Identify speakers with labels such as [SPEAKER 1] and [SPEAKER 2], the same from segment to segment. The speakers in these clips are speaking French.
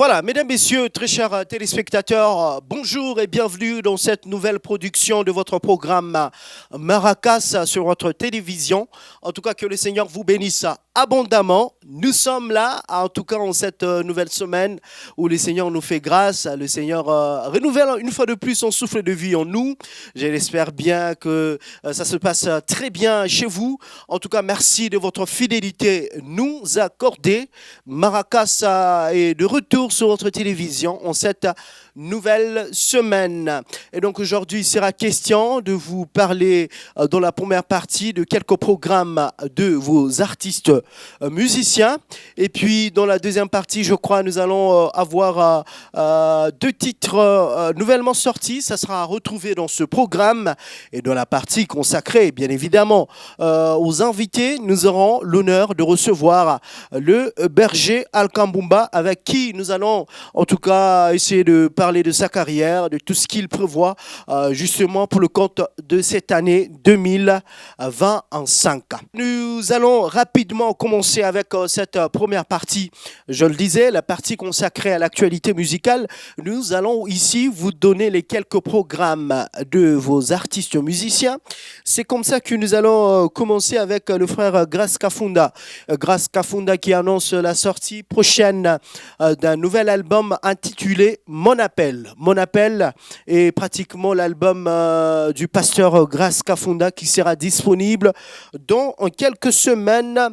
[SPEAKER 1] Voilà, mesdames, messieurs, très chers téléspectateurs, bonjour et bienvenue dans cette nouvelle production de votre programme Maracas sur votre télévision. En tout cas, que le Seigneur vous bénisse abondamment. Nous sommes là, en tout cas en cette nouvelle semaine où le Seigneur nous fait grâce. Le Seigneur renouvelle une fois de plus son souffle de vie en nous. Je l'espère bien que ça se passe très bien chez vous. En tout cas, merci de votre fidélité nous accordée. Maracas est de retour sur votre télévision en cette nouvelle semaine. Et donc aujourd'hui, il sera question de vous parler dans la première partie de quelques programmes de vos artistes musiciens. Et puis dans la deuxième partie, je crois, nous allons avoir deux titres nouvellement sortis. Ça sera retrouvé dans ce programme. Et dans la partie consacrée, bien évidemment, aux invités, nous aurons l'honneur de recevoir le berger Alkambumba, avec qui nous allons en tout cas essayer de parler de sa carrière, de tout ce qu'il prévoit justement pour le compte de cette année 2025. Nous allons rapidement commencer avec cette première partie. Je le disais, la partie consacrée à l'actualité musicale. Nous allons ici vous donner les quelques programmes de vos artistes musiciens. C'est comme ça que nous allons commencer avec le frère Grace Kafunda. Grace Kafunda qui annonce la sortie prochaine d'un nouvel album intitulé Mon Appel. Mon Appel est pratiquement l'album du pasteur Grace Kafunda qui sera disponible dans quelques semaines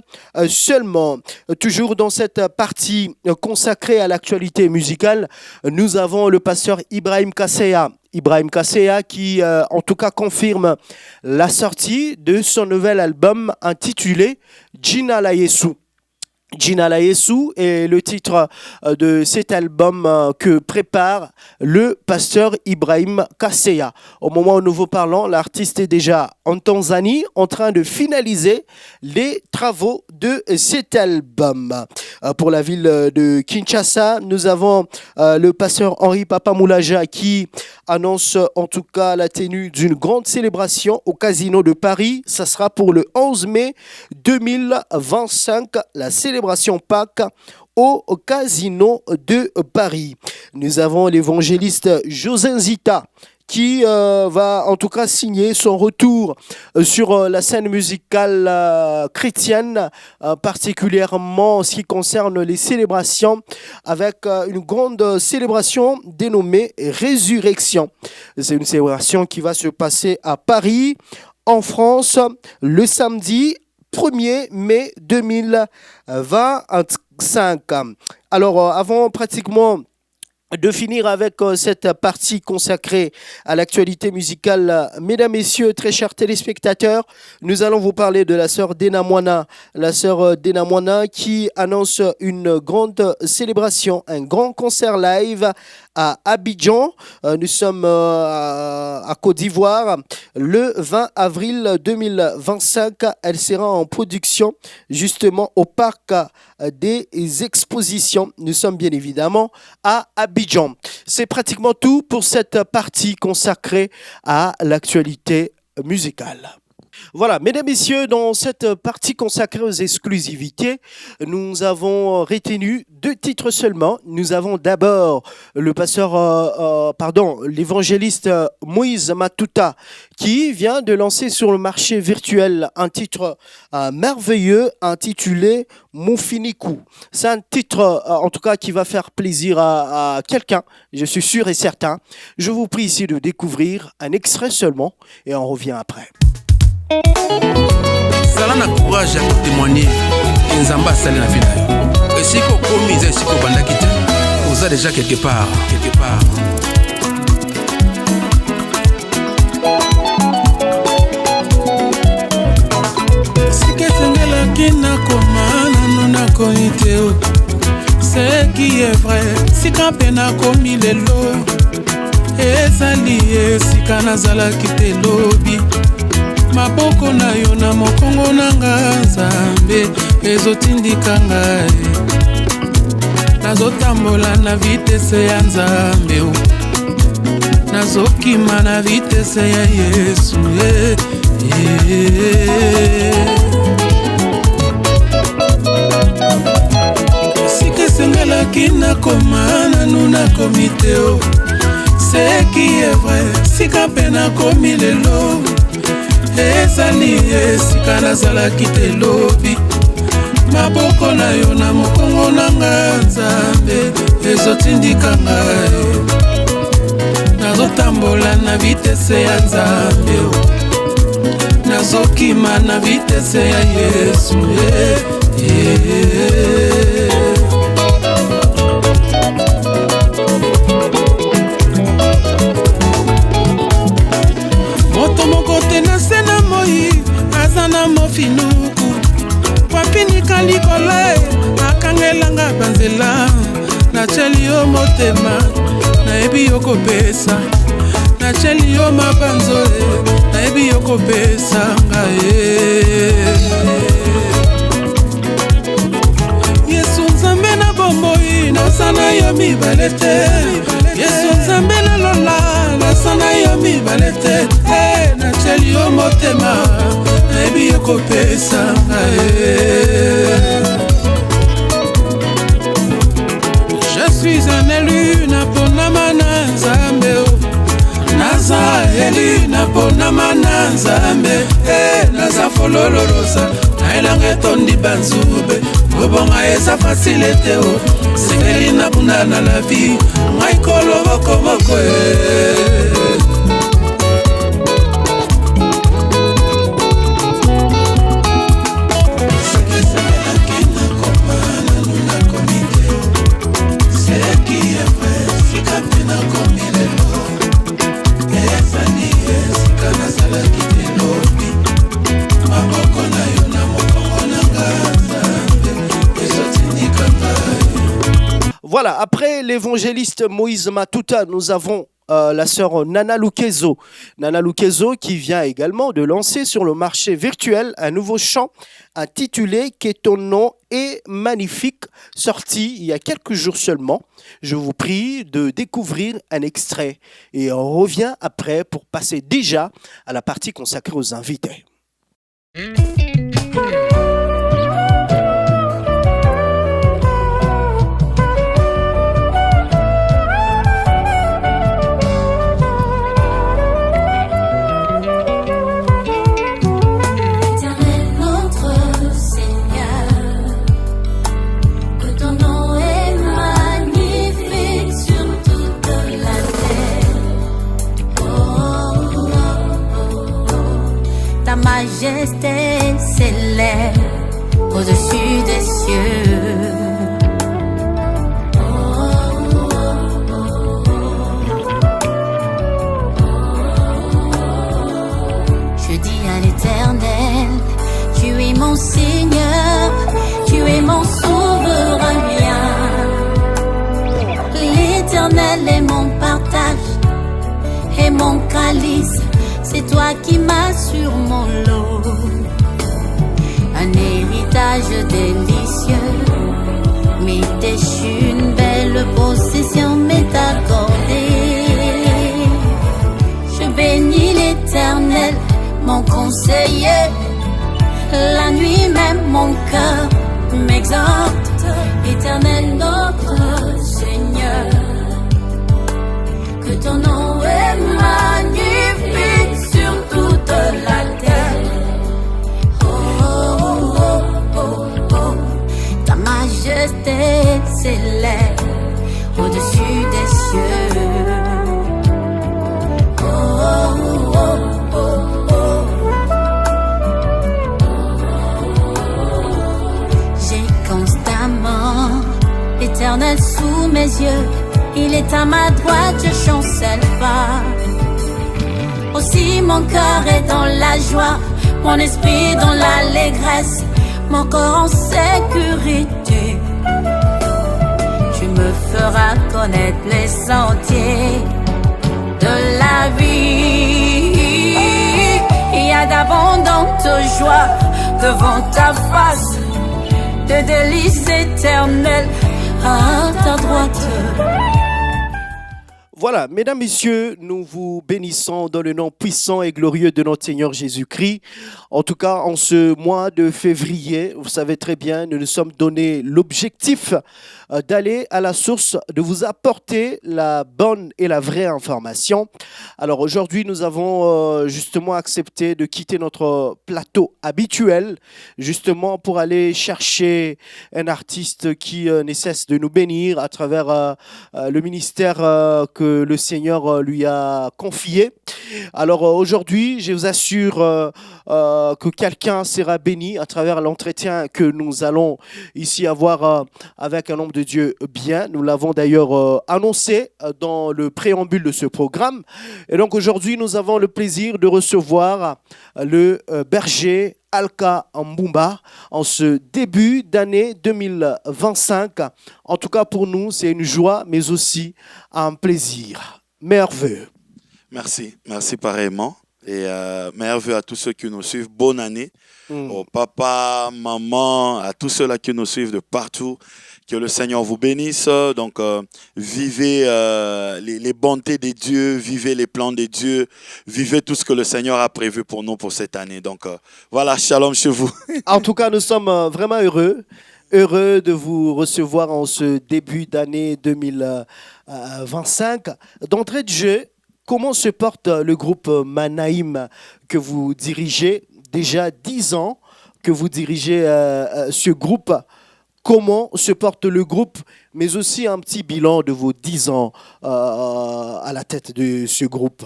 [SPEAKER 1] seulement. Toujours dans cette partie consacrée à l'actualité musicale, nous avons le pasteur Ibrahim Kasseya. Ibrahim Kasseya qui en tout cas confirme la sortie de son nouvel album intitulé Jina la Yesu. Jina la Yesu est le titre de cet album que prépare le pasteur Ibrahim Kasseya. Au moment où nous vous parlons, l'artiste est déjà en Tanzanie en train de finaliser les travaux de cet album. Pour la ville de Kinshasa, nous avons le pasteur Henri Papamoulaja qui annonce en tout cas la tenue d'une grande célébration au Casino de Paris. Ça sera pour le 11 mai 2025, la célébration Pâques au Casino de Paris. Nous avons l'évangéliste José Nzita qui va en tout cas signer son retour sur la scène musicale chrétienne, particulièrement en ce qui concerne les célébrations, avec une grande célébration dénommée Résurrection. C'est une célébration qui va se passer à Paris, en France, le samedi 1er mai 2025. Alors, avant pratiquement de finir avec cette partie consacrée à l'actualité musicale, mesdames, messieurs, très chers téléspectateurs, nous allons vous parler de la sœur Dena Moana. La sœur Dena Moana qui annonce une grande célébration, un grand concert live à Abidjan. Nous sommes à Côte d'Ivoire. Le 20 avril 2025, elle sera en production justement au parc des expositions. Nous sommes bien évidemment à Abidjan. C'est pratiquement tout pour cette partie consacrée à l'actualité musicale. Voilà, mesdames, messieurs, dans cette partie consacrée aux exclusivités, nous avons retenu deux titres seulement. Nous avons d'abord le l'évangéliste Moïse Matuta qui vient de lancer sur le marché virtuel un titre merveilleux intitulé Mufiniku. C'est un titre, en tout cas, qui va faire plaisir à quelqu'un, je suis sûr et certain. Je vous prie ici de découvrir un extrait seulement et on revient après.
[SPEAKER 2] Salana courage à témoigner Nzamba asali na vie na yo. Esiko komi eza esiko bandaki te. Oza déjà quelque part. Sike sengelaki nakoma nano nakomi te. Ce qui est vrai, sika mpe nakomi lelo. Ezali esika nazalaki te lobi. Maboko na yo na mokongo na nga Nzambe ezotindika ngai. Nazotambola na vitese ya Nzambe, nazokima na vitese ya Yesu. Sike sengela napelaki nakoma nanu nakomi te o. Ce qui est vrai sika mpe nakomi lelo ezali esika nazalaki te lobi. Maboko na yo na mokongo nanga Nzambe ezotindika ngai. Nazotambola na vitese ya Nzambe, nazokima na vitese ya Yesu. Moto moko te na se na moi aza na mofinuku papinika likolo akangelanga banzela. Nacheli yo motema nayebi yo kopesa, nacheli yo mabanzo nayebi yo kopesa ngai. Yesu Nzambe na bomoi nasana yo mibale te. Yesu Nzambe na lola nasana yo mibale te. Nacheli yo motema nayebi yo kopesa ngai. Je suis un élu naponama na Nzambe, naza élu naponama na Nzambe. Naza folololosa na elanga etondi banzube obonga eza facile te o. Sengeli na bunda na la vie ngai koloboko moko
[SPEAKER 1] Voilà, après l'évangéliste Moïse Matuta, nous avons la sœur Nana Lukezo. Nana Lukezo qui vient également de lancer sur le marché virtuel un nouveau chant intitulé « Que ton nom est magnifique », sorti il y a quelques jours seulement. Je vous prie de découvrir un extrait et on revient après pour passer déjà à la partie consacrée aux invités.
[SPEAKER 3] Majesté s'élève au-dessus des cieux. Je dis à l'Éternel, tu es mon Seigneur, tu es mon souverain bien. L'Éternel est mon partage et mon calice. C'est toi qui m'as sur mon lot, un héritage délicieux, m'est déchu, une belle possession m'est accordée. Je bénis l'Éternel, mon conseiller, la nuit même mon cœur m'exhorte. Éternel notre Seigneur, que ton nom est magnifique sur toute la terre. Oh, oh, oh, oh, oh. Ta majesté s'élève au-dessus des cieux. Oh, oh, oh, oh, oh. J'ai constamment l'Éternel sous mes yeux. Il est à ma droite, je chancelle pas. Aussi mon cœur est dans la joie, mon esprit dans l'allégresse, mon corps en sécurité. Tu me feras connaître les sentiers de la vie. Il y a d'abondantes joies devant ta face, de délices éternelles à ta droite.
[SPEAKER 1] Voilà, mesdames, messieurs, nous vous bénissons dans le nom puissant et glorieux de notre Seigneur Jésus-Christ. En tout cas, en ce mois de février, vous savez très bien, nous nous sommes donné l'objectif d'aller à la source, de vous apporter la bonne et la vraie information. Alors aujourd'hui, nous avons justement accepté de quitter notre plateau habituel, justement pour aller chercher un artiste qui ne cesse de nous bénir à travers le ministère que le Seigneur lui a confié. Alors aujourd'hui, je vous assure que quelqu'un sera béni à travers l'entretien que nous allons ici avoir avec un homme de Dieu bien. Nous l'avons d'ailleurs annoncé dans le préambule de ce programme. Et donc aujourd'hui, nous avons le plaisir de recevoir le berger Alka Mbumba en ce début d'année 2025. En tout cas, pour nous, c'est une joie, mais aussi un plaisir merveilleux.
[SPEAKER 4] Merci pareillement. Et merveilleux à tous ceux qui nous suivent. Bonne année au papa, maman, à tous ceux-là qui nous suivent de partout. Que le Seigneur vous bénisse. Donc, vivez les bontés de Dieu, vivez les plans de Dieu, vivez tout ce que le Seigneur a prévu pour nous pour cette année. Donc, voilà, shalom chez vous.
[SPEAKER 1] En tout cas, nous sommes vraiment heureux de vous recevoir en ce début d'année 2025. D'entrée de jeu, comment se porte le groupe Manaïm que vous dirigez? Déjà 10 ans que vous dirigez ce groupe. Comment se porte le groupe, mais aussi un petit bilan de vos 10 ans à la tête de ce groupe?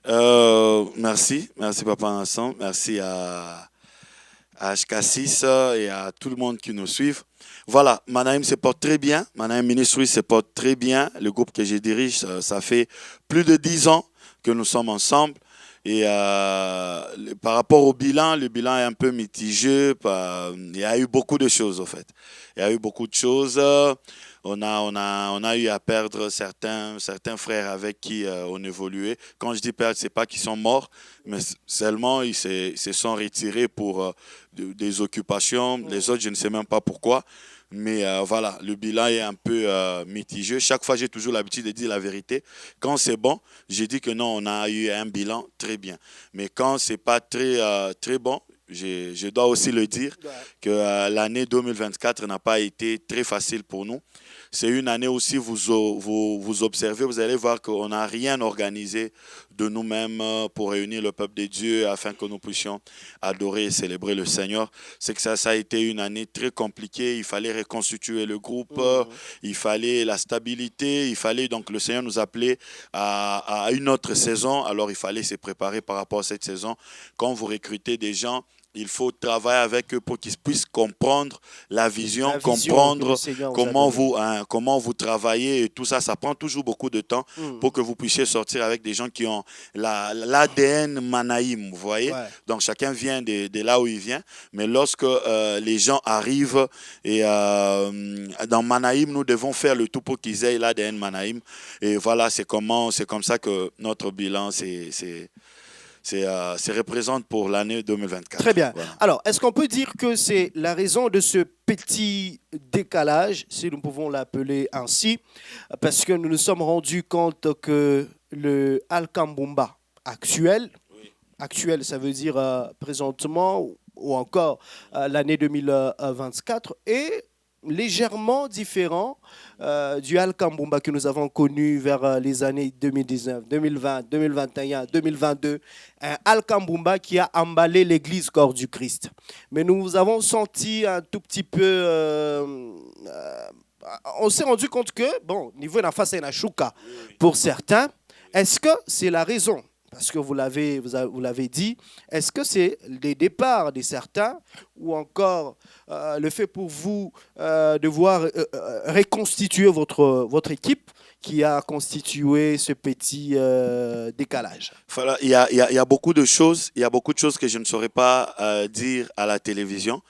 [SPEAKER 4] Merci Papa Vincent, merci à HK6 et à tout le monde qui nous suit. Voilà, Manaïm se porte très bien, Manaïm Ministry se porte très bien. Le groupe que je dirige, ça fait plus de 10 ans que nous sommes ensemble. Et par rapport au bilan, le bilan est un peu mitigé. Il y a eu beaucoup de choses, en fait. Il y a eu beaucoup de choses. On a eu à perdre certains frères avec qui on évoluait. Quand je dis perdre, ce n'est pas qu'ils sont morts, mais seulement ils se sont retirés pour des occupations. Les autres, je ne sais même pas pourquoi. Mais voilà, le bilan est un peu mitigé. Chaque fois, j'ai toujours l'habitude de dire la vérité. Quand c'est bon, je dis que non, on a eu un bilan très bien. Mais quand c'est pas très bon, je dois aussi le dire que l'année 2024 n'a pas été très facile pour nous. C'est une année aussi, vous observez, vous allez voir qu'on n'a rien organisé de nous-mêmes pour réunir le peuple de Dieu afin que nous puissions adorer et célébrer le Seigneur. C'est que ça a été une année très compliquée. Il fallait reconstituer le groupe, il fallait la stabilité, donc le Seigneur nous appelait à une autre saison. Alors il fallait se préparer par rapport à cette saison. Quand vous recrutez des gens, il faut travailler avec eux pour qu'ils puissent comprendre la vision comprendre comment vous travaillez et tout ça. Ça prend toujours beaucoup de temps pour que vous puissiez sortir avec des gens qui ont l'ADN Manaïm, vous voyez. Ouais. Donc chacun vient de là où il vient. Mais lorsque les gens arrivent et dans Manaïm, nous devons faire le tout pour qu'ils aient l'ADN Manaïm. Et voilà, c'est comme ça que notre bilan se représente pour l'année 2024.
[SPEAKER 1] Très bien.
[SPEAKER 4] Voilà.
[SPEAKER 1] Alors, est-ce qu'on peut dire que c'est la raison de ce petit décalage, si nous pouvons l'appeler ainsi, parce que nous nous sommes rendus compte que le Alka Mbumba actuel, ça veut dire présentement ou encore l'année 2024, est légèrement différent du Alka Mbumba que nous avons connu vers les années 2019, 2020, 2021, 2022. Un Alka Mbumba qui a emballé l'église corps du Christ. Mais nous avons senti un tout petit peu... on s'est rendu compte que, bon, niveau de la face, c'est un chouka pour certains. Est-ce que c'est la raison? Parce que vous l'avez dit, est-ce que c'est les départs de certains ou encore le fait pour vous de voir reconstituer votre équipe qui a constitué ce petit décalage?
[SPEAKER 4] Voilà, il y a beaucoup de choses. Il y a beaucoup de choses que je ne saurais pas dire à la télévision.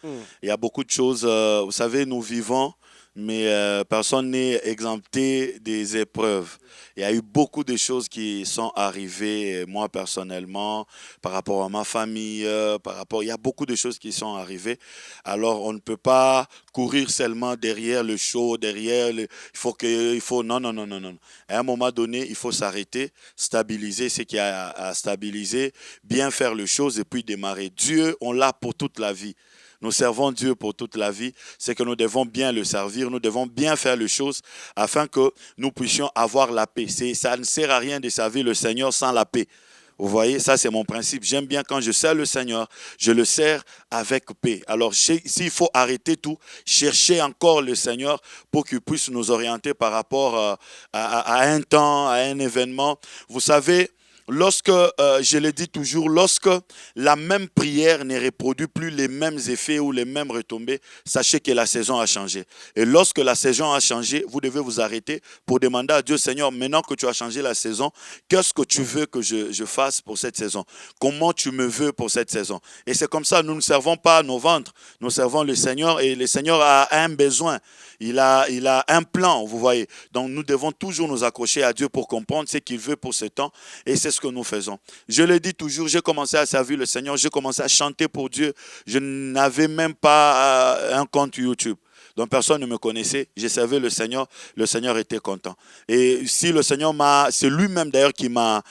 [SPEAKER 4] Il y a beaucoup de choses. Vous savez, nous vivons mais personne n'est exempté des épreuves. Il y a eu beaucoup de choses qui sont arrivées, moi personnellement, par rapport à ma famille, il y a beaucoup de choses qui sont arrivées. Alors on ne peut pas courir seulement derrière le show, non, non, non, non, non. À un moment donné, il faut s'arrêter, stabiliser ce qu'il y a à stabiliser, bien faire les choses et puis démarrer. Dieu, on l'a pour toute la vie. Nous servons Dieu pour toute la vie, c'est que nous devons bien le servir, nous devons bien faire les choses afin que nous puissions avoir la paix. Ça ne sert à rien de servir le Seigneur sans la paix. Vous voyez, ça c'est mon principe. J'aime bien quand je sers le Seigneur, je le sers avec paix. Alors s'il faut arrêter tout, chercher encore le Seigneur pour qu'il puisse nous orienter par rapport à un temps, à un événement. Vous savez, je le dis toujours, lorsque la même prière ne reproduit plus les mêmes effets ou les mêmes retombées, sachez que la saison a changé. Et lorsque la saison a changé, vous devez vous arrêter pour demander à Dieu, Seigneur, maintenant que tu as changé la saison, qu'est-ce que tu veux que je fasse pour cette saison? Comment tu me veux pour cette saison? Et c'est comme ça, nous ne servons pas nos ventres, nous servons le Seigneur et le Seigneur a un besoin. Il a un plan, vous voyez. Donc nous devons toujours nous accrocher à Dieu pour comprendre ce qu'il veut pour ce temps. Et c'est ce que nous faisons. Je le dis toujours, j'ai commencé à servir le Seigneur, j'ai commencé à chanter pour Dieu. Je n'avais même pas un compte YouTube. Donc personne ne me connaissait, j'ai servi le Seigneur était content. Et si le Seigneur c'est lui-même d'ailleurs qui m'a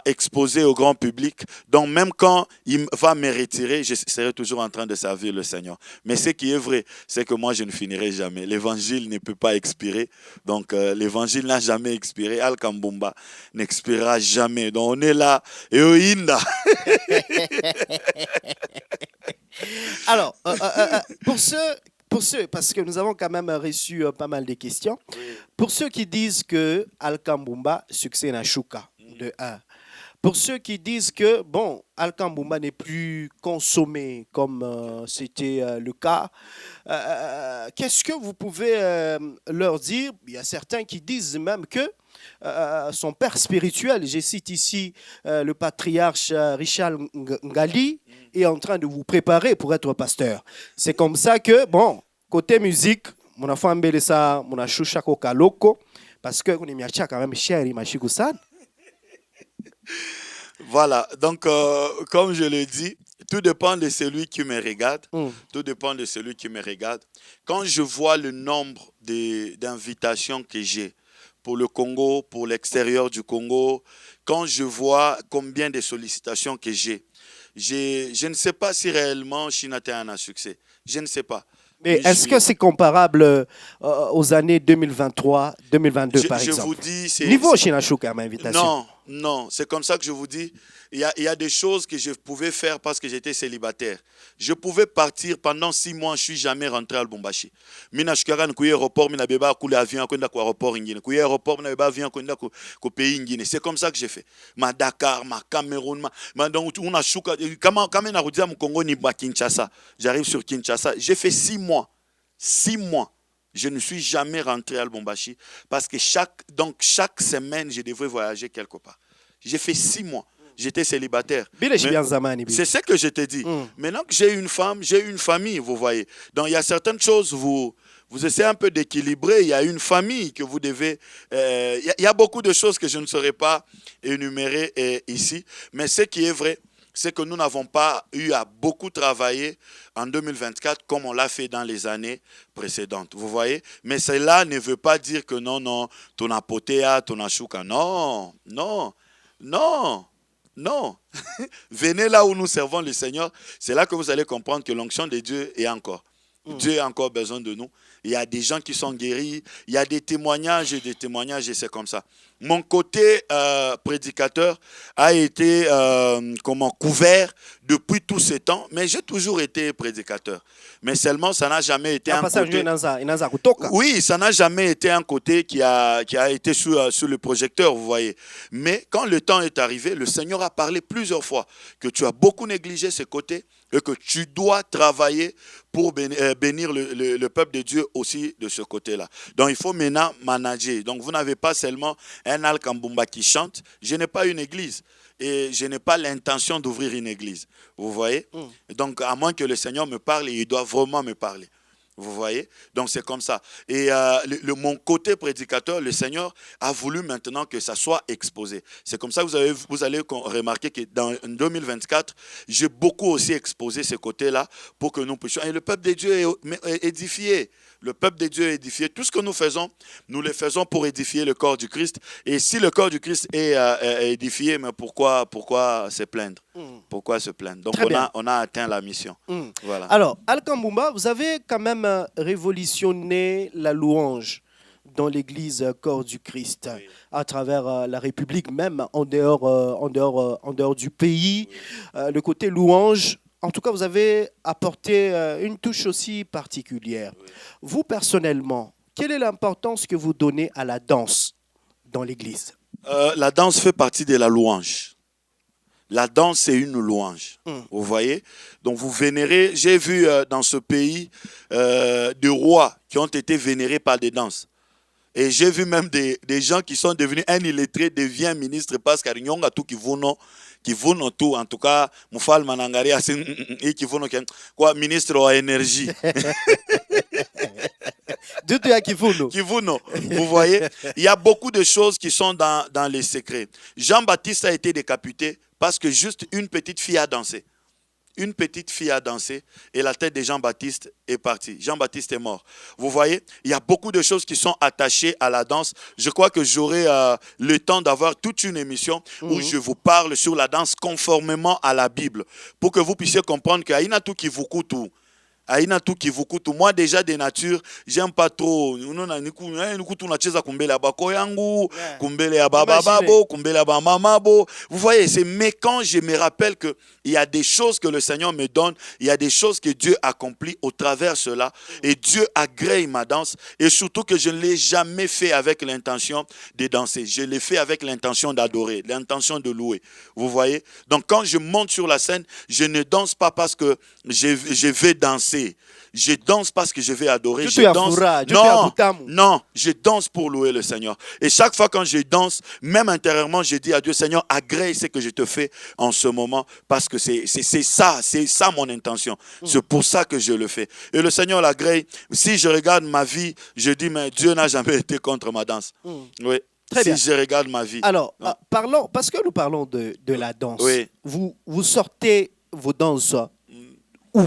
[SPEAKER 4] exposé au grand public. Donc même quand il va me retirer, je serai toujours en train de servir le Seigneur. Mais ce qui est vrai, c'est que moi je ne finirai jamais. L'évangile ne peut pas expirer. Donc l'évangile n'a jamais expiré. Al Kambumba n'expirera jamais. Donc on est là. Et Oinda.
[SPEAKER 1] Alors, pour ceux, parce que nous avons quand même reçu pas mal de questions, pour ceux qui disent que Al-Kambumba, succès na Shuka, de 1. Pour ceux qui disent que, bon, Al-Kambumba n'est plus consommé comme c'était le cas, qu'est-ce que vous pouvez leur dire? Il y a certains qui disent même que son père spirituel, je cite ici le patriarche Richard Ngali, est en train de vous préparer pour être pasteur. C'est comme ça que, bon, côté musique, mon enfant Mbelesa, mon achoucha kokaloko, parce que on est quand même cher, Machikou-san.
[SPEAKER 4] Voilà, donc comme je le dis, tout dépend de celui qui me regarde. Tout dépend de celui qui me regarde. Quand je vois le nombre d'invitations que j'ai pour le Congo, pour l'extérieur du Congo, quand je vois combien de sollicitations que j'ai, je ne sais pas si réellement Chinate a un succès. Je ne sais pas.
[SPEAKER 1] Mais est-ce que c'est comparable aux années 2023, 2022 par exemple?
[SPEAKER 4] Je vous dis, c'est...
[SPEAKER 1] Niveau Chinachouka, ma invitation.
[SPEAKER 4] Non, non, c'est comme ça que je vous dis. Il y a des choses que je pouvais faire parce que j'étais célibataire. Je pouvais partir pendant 6 mois, je ne suis jamais rentré à Lubumbashi. Mina shikaran kuye aéroport, mina beba koule avion kwenda ku aéroport ingine. Kuye aéroport, mina beba avion kwenda ku pays ingine. C'est comme ça que j'ai fait. Ma Dakar, ma Cameroun, ma donc una shuka kama na rudia mu Congo ni ba Kinshasa. J'arrive sur Kinshasa, j'ai fait 6 mois. 6 mois. Je ne suis jamais rentré à Lubumbashi parce que chaque semaine, je devrais voyager quelque part. J'ai fait 6 mois. J'étais célibataire. C'est ce que je te dis. Maintenant que j'ai une femme, j'ai une famille, vous voyez. Donc il y a certaines choses, vous essayez un peu d'équilibrer. Il y a une famille que vous devez... il y a beaucoup de choses que je ne saurais pas énumérer ici. Mais ce qui est vrai, c'est que nous n'avons pas eu à beaucoup travailler en 2024 comme on l'a fait dans les années précédentes. Vous voyez? Mais cela ne veut pas dire que non, ton apotea, ton ashuka. Non, non, non. Non. Venez là où nous servons le Seigneur. C'est là que vous allez comprendre que l'onction de Dieu est encore. Dieu a encore besoin de nous. Il y a des gens qui sont guéris. Il y a des témoignages et c'est comme ça. Mon côté prédicateur a été couvert depuis tous ces temps, mais j'ai toujours été prédicateur. Mais seulement, ça n'a jamais été un côté... Oui, ça n'a jamais été un côté qui a été sur le projecteur, vous voyez. Mais quand le temps est arrivé, le Seigneur a parlé plusieurs fois que tu as beaucoup négligé ce côté et que tu dois travailler pour bénir le peuple de Dieu aussi de ce côté-là. Donc, il faut maintenant manager. Donc, vous n'avez pas seulement un Al-Kambumba qui chante. Je n'ai pas une église et je n'ai pas l'intention d'ouvrir une église. Vous voyez? Donc, à moins que le Seigneur me parle, il doit vraiment me parler. Vous voyez? Donc c'est comme ça. Et mon côté prédicateur, le Seigneur a voulu maintenant que ça soit exposé. C'est comme ça que vous allez remarquer que dans 2024, j'ai beaucoup aussi exposé ce côté-là pour que nous puissions... Et le peuple de Dieu est édifié. Le peuple de Dieu est édifié. Tout ce que nous le faisons pour édifier le corps du Christ. Et si le corps du Christ est édifié, mais pourquoi se plaindre? Pourquoi se plaindre? Donc on a atteint la mission. Voilà.
[SPEAKER 1] Alors, Al-Kambumba, vous avez quand même révolutionné la louange dans l'église corps du Christ, oui, à travers la République, même en dehors du pays. Oui. Le côté louange, en tout cas, vous avez apporté une touche aussi particulière. Oui. Vous, personnellement, quelle est l'importance que vous donnez à la danse dans l'église?
[SPEAKER 4] La danse fait partie de la louange. La danse, c'est une louange. Vous voyez? Donc, vous vénérez. J'ai vu dans ce pays des rois qui ont été vénérés par des danses. Et j'ai vu même des gens qui sont devenus un illettré, devient ministre parce qu'il y a tout qui vont tout. En tout cas, Moufal Manangari a qui vont quoi, ministre de l'énergie. Vous voyez, il y a beaucoup de choses qui sont dans les secrets. Jean-Baptiste a été décapité parce que juste une petite fille a dansé. Une petite fille a dansé et la tête de Jean-Baptiste est partie. Jean-Baptiste est mort. Vous voyez, il y a beaucoup de choses qui sont attachées à la danse. Je crois que j'aurai le temps d'avoir toute une émission où je vous parle sur la danse conformément à la Bible pour que vous puissiez comprendre qu'il y a tout qui vous coûte tout. Aina tout qui vous coûte. Moi déjà de nature, j'aime pas trop. Vous voyez, c'est mais quand je me rappelle que il y a des choses que le Seigneur me donne, il y a des choses que Dieu accomplit au travers de cela et Dieu agrée ma danse et surtout que je ne l'ai jamais fait avec l'intention de danser. Je l'ai fait avec l'intention d'adorer, l'intention de louer. Vous voyez? Donc quand je monte sur la scène, je ne danse pas parce que je vais danser. Je danse parce que je vais adorer. Non, je danse pour louer le Seigneur. Et chaque fois quand je danse, même intérieurement, je dis à Dieu, Seigneur, agrée ce que je te fais en ce moment parce que c'est ça mon intention. C'est pour ça que je le fais. Et le Seigneur l'agrée. Si je regarde ma vie, je dis, mais Dieu n'a jamais été contre ma danse. Oui.
[SPEAKER 1] Très bien.
[SPEAKER 4] Je regarde ma vie.
[SPEAKER 1] Alors, parce que nous parlons de la danse,
[SPEAKER 4] oui.
[SPEAKER 1] Vous sortez vos danses où?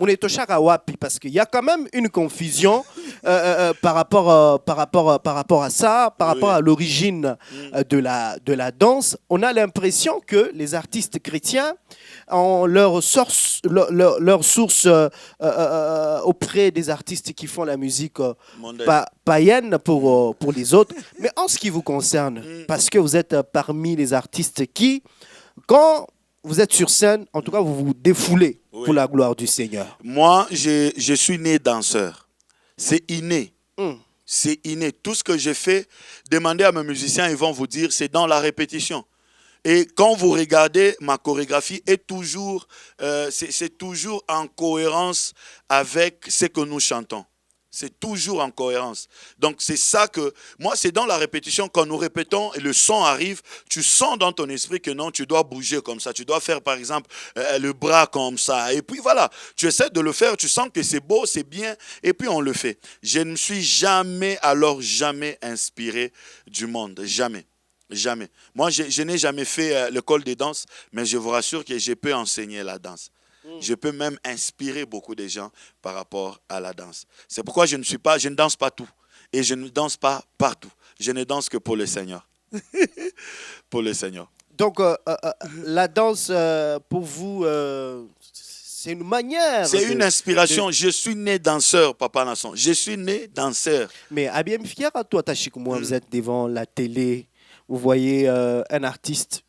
[SPEAKER 1] On est au Charawapi parce qu'il y a quand même une confusion par rapport à ça, par rapport à l'origine de la danse. On a l'impression que les artistes chrétiens ont leur source auprès des artistes qui font la musique païenne pour les autres. Mais en ce qui vous concerne, parce que vous êtes parmi les artistes qui, quand vous êtes sur scène, en tout cas, vous vous défoulez pour la gloire du Seigneur.
[SPEAKER 4] Moi, je suis né danseur. C'est inné. C'est inné. Tout ce que j'ai fait, demandez à mes musiciens, ils vont vous dire, c'est dans la répétition. Et quand vous regardez, ma chorégraphie est toujours, c'est toujours en cohérence avec ce que nous chantons. C'est toujours en cohérence. Donc c'est ça que, moi c'est dans la répétition, quand nous répétons et le son arrive, tu sens dans ton esprit que non, tu dois bouger comme ça, tu dois faire par exemple le bras comme ça. Et puis voilà, tu essaies de le faire, tu sens que c'est beau, c'est bien, et puis on le fait. Je ne me suis jamais inspiré du monde, jamais. Jamais. Moi je n'ai jamais fait l'école de danse, mais je vous rassure que je peux enseigner la danse. Je peux même inspirer beaucoup de gens par rapport à la danse. C'est pourquoi je ne danse pas tout. Et je ne danse pas partout. Je ne danse que pour le Seigneur. Pour le Seigneur.
[SPEAKER 1] Donc, la danse, pour vous, c'est une manière...
[SPEAKER 4] C'est une inspiration. Je suis né danseur, Papa Nasson. Je suis né danseur.
[SPEAKER 1] Mais à bien me fier à toi, Tachikoumou, vous êtes devant la télé, vous voyez un artiste...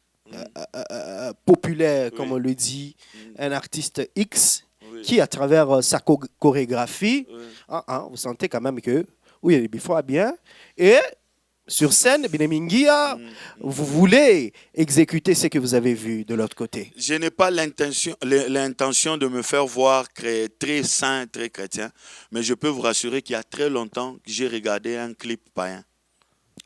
[SPEAKER 1] populaire, comme on le dit, un artiste X qui, à travers sa chorégraphie, vous sentez quand même que oui, il faut bien. Et sur scène, Binemingia, vous voulez exécuter ce que vous avez vu de l'autre côté.
[SPEAKER 4] Je n'ai pas l'intention de me faire voir très saint, très chrétien, mais je peux vous rassurer qu'il y a très longtemps que j'ai regardé un clip païen.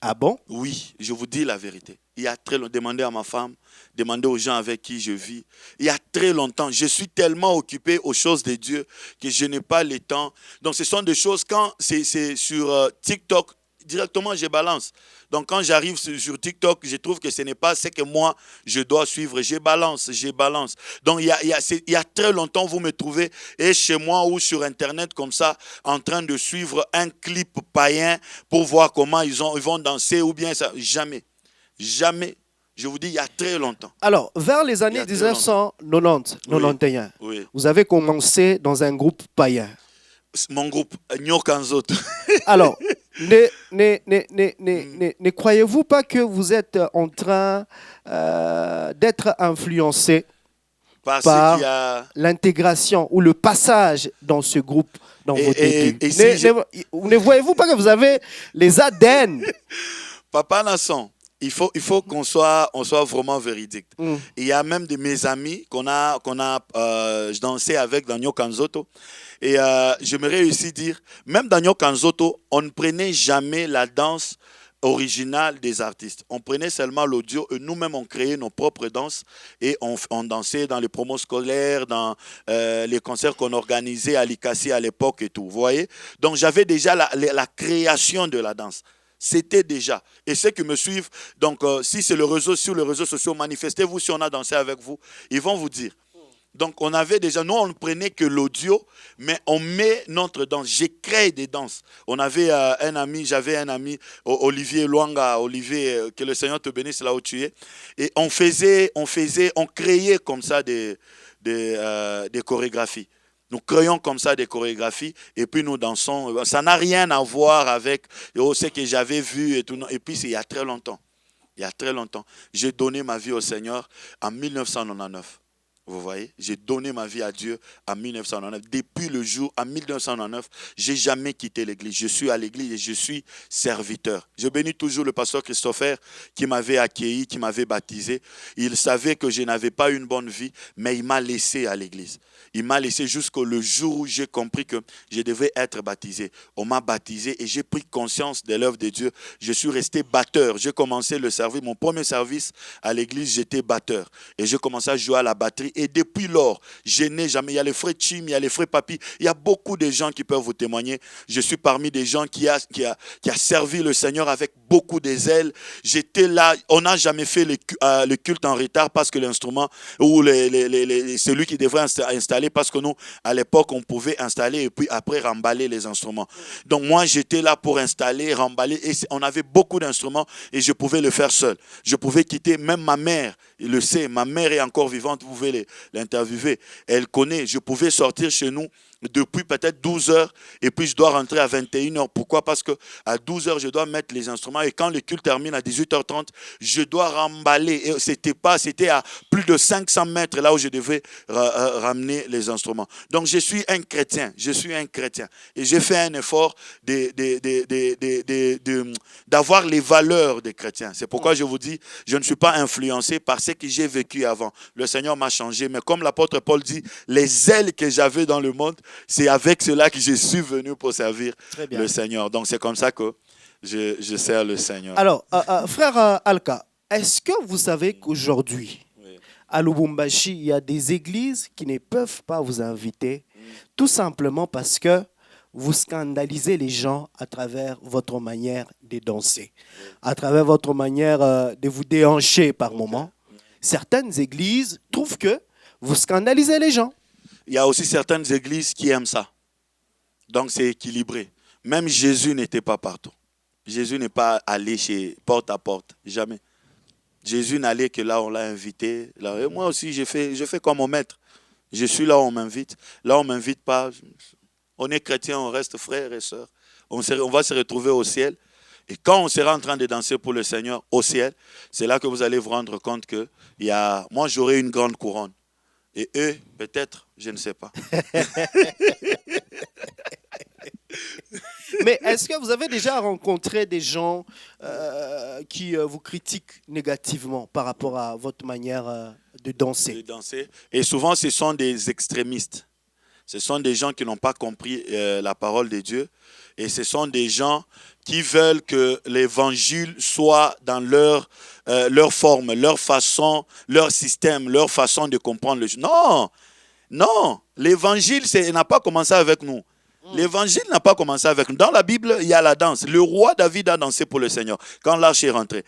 [SPEAKER 1] Ah bon?
[SPEAKER 4] Oui, je vous dis la vérité. Il y a très longtemps, demandez à ma femme, demander aux gens avec qui je vis. Il y a très longtemps, je suis tellement occupé aux choses de Dieu que je n'ai pas le temps. Donc ce sont des choses, quand c'est sur TikTok, directement je balance. Donc quand j'arrive sur TikTok, je trouve que ce n'est pas ce que moi je dois suivre. Je balance. Donc il y a très longtemps, vous me trouvez et chez moi ou sur Internet comme ça, en train de suivre un clip païen pour voir comment ils vont danser ou bien ça. Jamais. Je vous dis, il y a très longtemps.
[SPEAKER 1] Alors, vers les années 1990, 91,
[SPEAKER 4] Oui.
[SPEAKER 1] vous avez commencé dans un groupe païen.
[SPEAKER 4] Mon groupe, Nyokanzoto.
[SPEAKER 1] Alors, ne croyez-vous pas que vous êtes en train d'être influencé par l'intégration ou le passage dans ce groupe dans votre église? Ne voyez-vous pas que vous avez les ADN?
[SPEAKER 4] Papa Nasson, il faut qu'on soit vraiment véridique. Il y a même de mes amis qu'on a dansé avec dans Nyokanzoto. Et j'aimerais aussi dire, même dans Nyokanzoto, on ne prenait jamais la danse originale des artistes. On prenait seulement l'audio et nous-mêmes on créait nos propres danses et on dansait dans les promos scolaires, dans les concerts qu'on organisait à l'ICACI à l'époque et tout. Vous voyez? Donc j'avais déjà la création de la danse. C'était déjà. Et ceux qui me suivent, donc si c'est sur les réseaux sociaux, manifestez-vous si on a dansé avec vous, ils vont vous dire. Donc on avait déjà, nous on ne prenait que l'audio, mais on met notre danse. J'ai créé des danses. On avait j'avais un ami, Olivier Luanga, que le Seigneur te bénisse là où tu es. Et on créait comme ça des chorégraphies. Nous créons comme ça des chorégraphies et puis nous dansons. Ça n'a rien à voir avec ce que j'avais vu et tout. Et puis c'est il y a très longtemps. J'ai donné ma vie au Seigneur en 1999. Vous voyez, j'ai donné ma vie à Dieu en 1999. Depuis le jour, en 1999, je n'ai jamais quitté l'église. Je suis à l'église et je suis serviteur. Je bénis toujours le pasteur Christopher qui m'avait accueilli, qui m'avait baptisé. Il savait que je n'avais pas une bonne vie, mais il m'a laissé à l'église. Il m'a laissé jusqu'au jour où j'ai compris que je devais être baptisé. On m'a baptisé et j'ai pris conscience de l'œuvre de Dieu. Je suis resté batteur. J'ai commencé le service. Mon premier service à l'église, j'étais batteur. Et j'ai commencé à jouer à la batterie. Et depuis lors, je n'ai jamais. Il y a les frères Chim, il y a les frères Papi. Il y a beaucoup de gens qui peuvent vous témoigner. Je suis parmi des gens qui a servi le Seigneur avec beaucoup de zèle. J'étais là. On n'a jamais fait le culte en retard parce que l'instrument ou celui qui devrait installer, parce que nous, à l'époque, on pouvait installer et puis après remballer les instruments. Donc moi, j'étais là pour installer, remballer. Et on avait beaucoup d'instruments et je pouvais le faire seul. Je pouvais quitter, même ma mère, il le sait, ma mère est encore vivante, vous pouvez l'interviewer. Elle connaît, je pouvais sortir chez nous depuis peut-être 12 heures et puis je dois rentrer à 21 heures. Pourquoi? Parce qu'à 12 heures, je dois mettre les instruments et quand le culte termine à 18h30, je dois remballer. Et c'était à plus de 500 mètres là où je devais ramener les instruments. Donc je suis un chrétien et j'ai fait un effort d'avoir les valeurs des chrétiens. C'est pourquoi je vous dis, je ne suis pas influencé par ce que j'ai vécu avant. Le Seigneur m'a changé, mais comme l'apôtre Paul dit, les ailes que j'avais dans le monde, c'est avec cela que je suis venu pour servir le Seigneur. Donc c'est comme ça que je sers le Seigneur.
[SPEAKER 1] Alors, frère Alka, est-ce que vous savez qu'aujourd'hui, à Lubumbashi, il y a des églises qui ne peuvent pas vous inviter, tout simplement parce que vous scandalisez les gens à travers votre manière de danser, à travers votre manière de vous déhancher par moment. Certaines églises trouvent que vous scandalisez les gens.
[SPEAKER 4] Il y a aussi certaines églises qui aiment ça. Donc c'est équilibré. Même Jésus n'était pas partout. Jésus n'est pas allé porte à porte, jamais. Jésus n'allait que là où on l'a invité. Là. Et moi aussi, je fais comme mon maître. Je suis là où on m'invite. Là où on ne m'invite pas, on est chrétien, on reste frères et sœurs. On va se retrouver au ciel. Et quand on sera en train de danser pour le Seigneur au ciel, c'est là que vous allez vous rendre compte que moi, j'aurai une grande couronne. Et eux, peut-être, je ne sais pas.
[SPEAKER 1] Mais est-ce que vous avez déjà rencontré des gens qui vous critiquent négativement par rapport à votre manière de danser?
[SPEAKER 4] Et souvent, ce sont des extrémistes. Ce sont des gens qui n'ont pas compris la parole de Dieu. Et ce sont des gens qui veulent que l'évangile soit dans leur forme, leur façon, leur système, leur façon de comprendre les choses. Non, non, l'évangile n'a pas commencé avec nous. L'évangile n'a pas commencé avec nous. Dans la Bible, il y a la danse. Le roi David a dansé pour le Seigneur quand l'arche est rentrée.